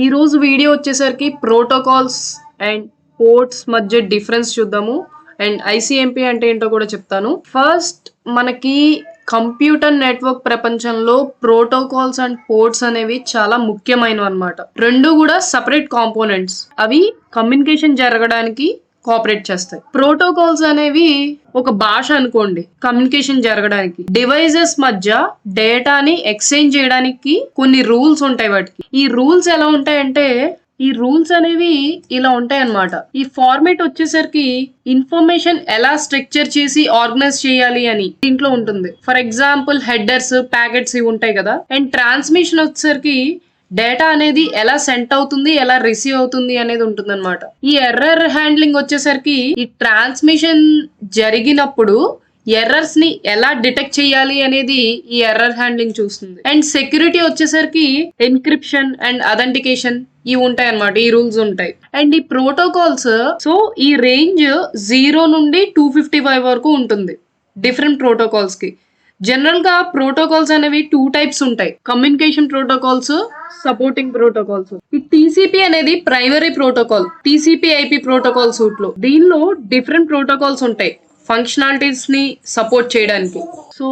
ఈ రోజు వీడియో వచ్చేసరికి ప్రోటోకాల్స్ అండ్ పోర్ట్స్ మధ్య డిఫరెన్స్ చూద్దాము అండ్ ఐసిఎంపి అంటే ఏంటో కూడా చెప్తాను. ఫస్ట్ మనకి కంప్యూటర్ నెట్వర్క్ ప్రపంచంలో ప్రోటోకాల్స్ అండ్ పోర్ట్స్ అనేవి చాలా ముఖ్యమైనవి అన్నమాట. రెండు కూడా సపరేట్ కాంపోనెంట్స్. అవి కమ్యూనికేషన్ జరగడానికి కోఆపరేట్ చేస్తాయి. ప్రోటోకాల్స్ అనేవి ఒక భాష అనుకోండి, కమ్యూనికేషన్ జరగడానికి. డివైజెస్ మధ్య డేటాని ఎక్స్చేంజ్ చేయడానికి కొన్ని రూల్స్ ఉంటాయి వాటికి. ఈ రూల్స్ ఎలా ఉంటాయంటే ఈ రూల్స్ అనేవి ఇలా ఉంటాయి అన్నమాట. ఈ ఫార్మేట్ వచ్చేసరికి ఇన్ఫర్మేషన్ ఎలా స్ట్రక్చర్ చేసి ఆర్గనైజ్ చేయాలి అని దీంట్లో ఉంటుంది. ఫర్ ఎగ్జాంపుల్ హెడర్స్, ప్యాకెట్స్ ఇవి ఉంటాయి కదా. అండ్ ట్రాన్స్మిషన్ వచ్చేసరికి డేటా అనేది ఎలా సెండ్ అవుతుంది, ఎలా రిసీవ్ అవుతుంది అనేది ఉంటుంది అనమాట. ఈ ఎర్రర్ హ్యాండ్లింగ్ వచ్చేసరికి ఈ ట్రాన్స్మిషన్ జరిగినప్పుడు ఎర్రర్స్ ని ఎలా డిటెక్ట్ చేయాలి అనేది ఈ ఎర్రర్ హ్యాండ్లింగ్ చూస్తుంది. అండ్ సెక్యూరిటీ వచ్చేసరికి ఎన్క్రిప్షన్ అండ్ అథెంటికేషన్ ఇవి ఉంటాయి అన్నమాట. ఈ రూల్స్ ఉంటాయి. అండ్ ఈ ప్రోటోకాల్స్ సో ఈ రేంజ్ 0 నుండి 255 వరకు ఉంటుంది డిఫరెంట్ ప్రోటోకాల్స్ కి. జనరల్ గా ప్రోటోకాల్స్ అనేవి 2 టైప్స్ ఉంటాయి: కమ్యూనికేషన్ ప్రోటోకాల్స్, సపోర్టింగ్ ప్రోటోకాల్స్. ఈ టీసీపీ అనేది primary protocol, TCP IP protocol suit లో. దీనిలో డిఫరెంట్ ప్రోటోకాల్స్ ఉంటాయి ఫంక్షనాలిటీస్ ని సపోర్ట్ చేయడానికి. సో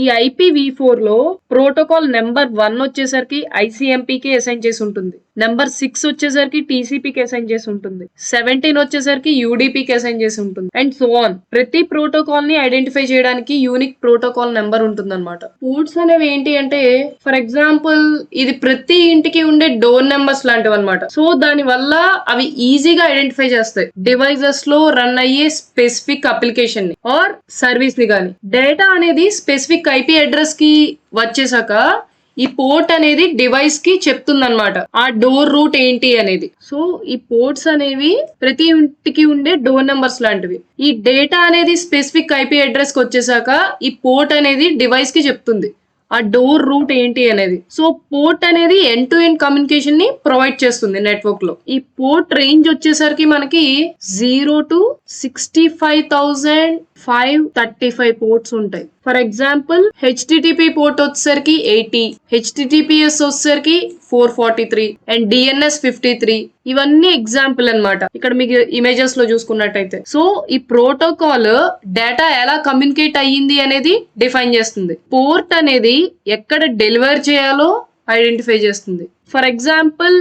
ఈ IPv4 లో ప్రోటోకాల్ నెంబర్ 1 వచ్చేసరికి ఐసిఎంపీకి అసైన్ చేసి ఉంటుంది. నెంబర్ 6 వచ్చేసరికి టీసీపీకి అసైన్ చేసి ఉంటుంది. 17 వచ్చేసరికి యూడీపీకి అసైన్ చేసి ఉంటుంది. And so on. ప్రతి ప్రోటోకాల్ ని ఐడెంటిఫై చేయడానికి యూనిక్ ప్రోటోకాల్ నెంబర్ ఉంటుంది అనమాట. పోర్ట్స్ అనేవి ఏంటి అంటే ఫర్ ఎగ్జాంపుల్ ఇది ప్రతి ఇంటికి ఉండే డోర్ నెంబర్స్ లాంటివి అనమాట. సో దాని వల్ల అవి ఈజీగా ఐడెంటిఫై చేస్తాయి డివైజెస్ లో రన్ అయ్యే స్పెసిఫిక్ అప్లికేషన్ ని ఆర్ సర్వీస్ ని కానీ. డేటా అనేది స్పెసిఫిక్ ఐపీ అడ్రస్ కి వచ్చేసాక ఈ పోర్ట్ అనేది డివైస్ కి చెప్తుంది అనమాట ఆ డోర్ రూట్ ఏంటి అనేది. సో ఈ పోర్ట్స్ అనేవి ప్రతి ఇంటికి ఉండే డోర్ నెంబర్స్ లాంటివి. ఈ డేటా అనేది స్పెసిఫిక్ ఐపీ అడ్రస్ కి వచ్చేసాక ఈ పోర్ట్ అనేది డివైస్ కి చెప్తుంది ఆ డోర్ రూట్ ఏంటి అనేది. సో పోర్ట్ అనేది ఎండ్ టు ఎండ్ కమ్యూనికేషన్ ని ప్రొవైడ్ చేస్తుంది నెట్వర్క్ లో. ఈ పోర్ట్ రేంజ్ వచ్చేసరికి మనకి 0 to 65,535 పోర్ట్స్ ఉంటాయి. ఫర్ ఎగ్జాంపుల్ హెచ్టిటిపి పోర్ట్ వచ్చేసరికి 80, హెచ్టిటిపిఎస్ వచ్చేసరికి 443 అండ్ డిఎన్ఎస్ 53. ఇవన్నీ ఎగ్జాంపుల్ అన్నమాట ఇక్కడ మీకు ఇమేజెస్ లో చూసుకున్నట్టయితే. సో ఈ ప్రోటోకాల్ డేటా ఎలా కమ్యూనికేట్ అయ్యింది అనేది డిఫైన్ చేస్తుంది. పోర్ట్ అనేది ఎక్కడ డెలివర్ చేయాలో ఐడెంటిఫై చేస్తుంది. ఫర్ ఎగ్జాంపుల్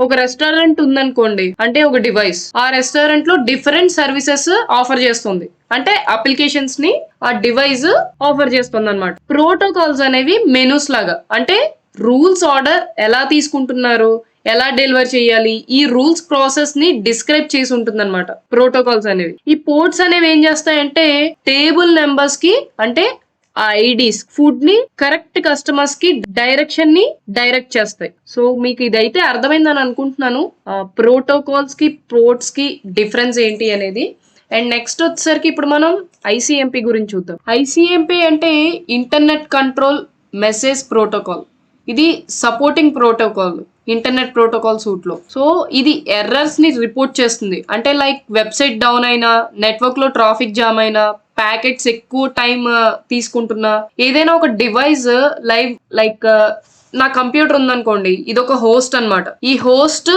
ఒక రెస్టారెంట్ ఉందనుకోండి, అంటే ఒక డివైస్ ఆ రెస్టారెంట్ లో డిఫరెంట్ సర్వీసెస్ ఆఫర్ చేస్తుంది, అంటే అప్లికేషన్స్ ని ఆ డివైస్ ఆఫర్ చేస్తుంది అనమాట. ప్రోటోకాల్స్ అనేవి మెనూస్ లాగా, అంటే రూల్స్ ఆర్డర్ ఎలా తీసుకుంటున్నారు, ఎలా డెలివర్ చేయాలి, ఈ రూల్స్ ప్రాసెస్ ని డిస్క్రైబ్ చేసి ఉంటుంది అనమాట ప్రోటోకాల్స్ అనేవి. ఈ పోర్ట్స్ అనేవి ఏం చేస్తాయంటే టేబుల్ నెంబర్స్ కి, అంటే ఆ ఐడీస్ ఫుడ్ ని కరెక్ట్ కస్టమర్స్ కి డైరెక్షన్ ని డైరెక్ట్ చేస్తాయి. సో మీకు ఇదైతే అర్థమైందని అనుకుంటున్నాను ప్రోటోకాల్స్ కి పోర్ట్స్ కి డిఫరెన్స్ ఏంటి అనేది. అండ్ నెక్స్ట్ వచ్చేసరికి ఇప్పుడు మనం ఐసిఎంపి గురించి చూద్దాం. ఐసిఎంపి అంటే ఇంటర్నెట్ కంట్రోల్ మెసేజ్ ప్రోటోకాల్. ఇది supporting protocol internet protocol suit లో. సో ఇది ఎర్రర్స్ ని రిపోర్ట్ చేస్తుంది, అంటే లైక్ వెబ్సైట్ డౌన్ అయినా, నెట్వర్క్ లో ట్రాఫిక్ జామ్ అయినా, ప్యాకెట్స్ ఎక్కువ టైం తీసుకుంటున్నా, ఏదైనా ఒక డివైస్ లైక్ నా కంప్యూటర్ ఉందనుకోండి, ఇది ఒక హోస్ట్ అన్నమాట. ఈ హోస్ట్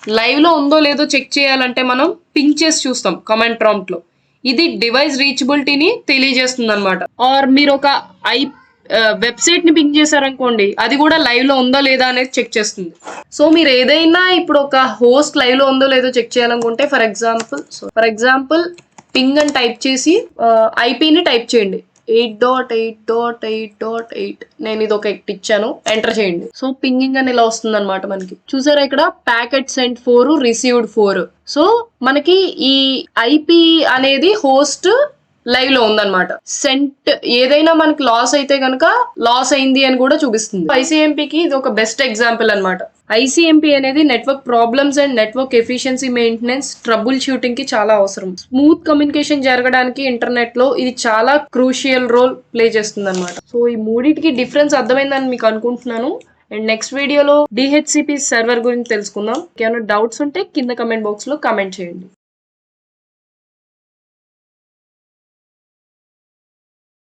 లైవ్ లో ఉందో లేదో చెక్ చేయాలంటే మనం పింగ్ చేసి చూస్తాం కమాండ్ ప్రాంప్ట్ లో. ఇది డివైస్ రీచబిలిటీని తెలియజేస్తుంది అనమాట. ఆర్ మీరు ఒక వెబ్సైట్ ని పింగ్ చేశారనుకోండి, అది కూడా లైవ్ లో ఉందో లేదా అనేది చెక్ చేస్తుంది. సో మీరు ఏదైనా ఇప్పుడు ఒక హోస్ట్ లైవ్ లో ఉందో లేదో చెక్ చేయాలనుకుంటే ఫర్ ఎగ్జాంపుల్ పింగ్ అని టైప్ చేసి ఐపీని టైప్ చేయండి 8.8.8.8. నేను ఇది ఒక ఇచ్చాను, ఎంటర్ చేయండి. సో పింగింగ్ అని ఇలా వస్తుంది అనమాట మనకి. చూసారా ఇక్కడ ప్యాకెట్ సెంట్ 4, రిసీవ్డ్ 4. సో మనకి ఈ ఐపీ అనేది హోస్ట్ లైవ్ లో ఉందన్నమాట. సెంట్ ఏదైనా మనకి లాస్ అయితే కనుక లాస్ అయింది అని కూడా చూపిస్తుంది. ఐసిఎంపీకి ఇది ఒక బెస్ట్ ఎగ్జాంపుల్ అనమాట. ఐసిఎంపీ అనేది network problems and network efficiency maintenance, trouble shooting కి చాలా అవసరం. స్మూత్ కమ్యూనికేషన్ జరగడానికి ఇంటర్నెట్ లో ఇది చాలా క్రూషియల్ రోల్ ప్లే చేస్తుంది అనమాట. సో ఈ మూడింటికి డిఫరెన్స్ అర్థమైందని మీకు అనుకుంటున్నాను. అండ్ నెక్స్ట్ వీడియోలో డిహెచ్సిపి సర్వర్ గురించి తెలుసుకుందాం. ఏమైనా డౌట్స్ ఉంటే కింద కమెంట్ బాక్స్ లో కమెంట్ చేయండి.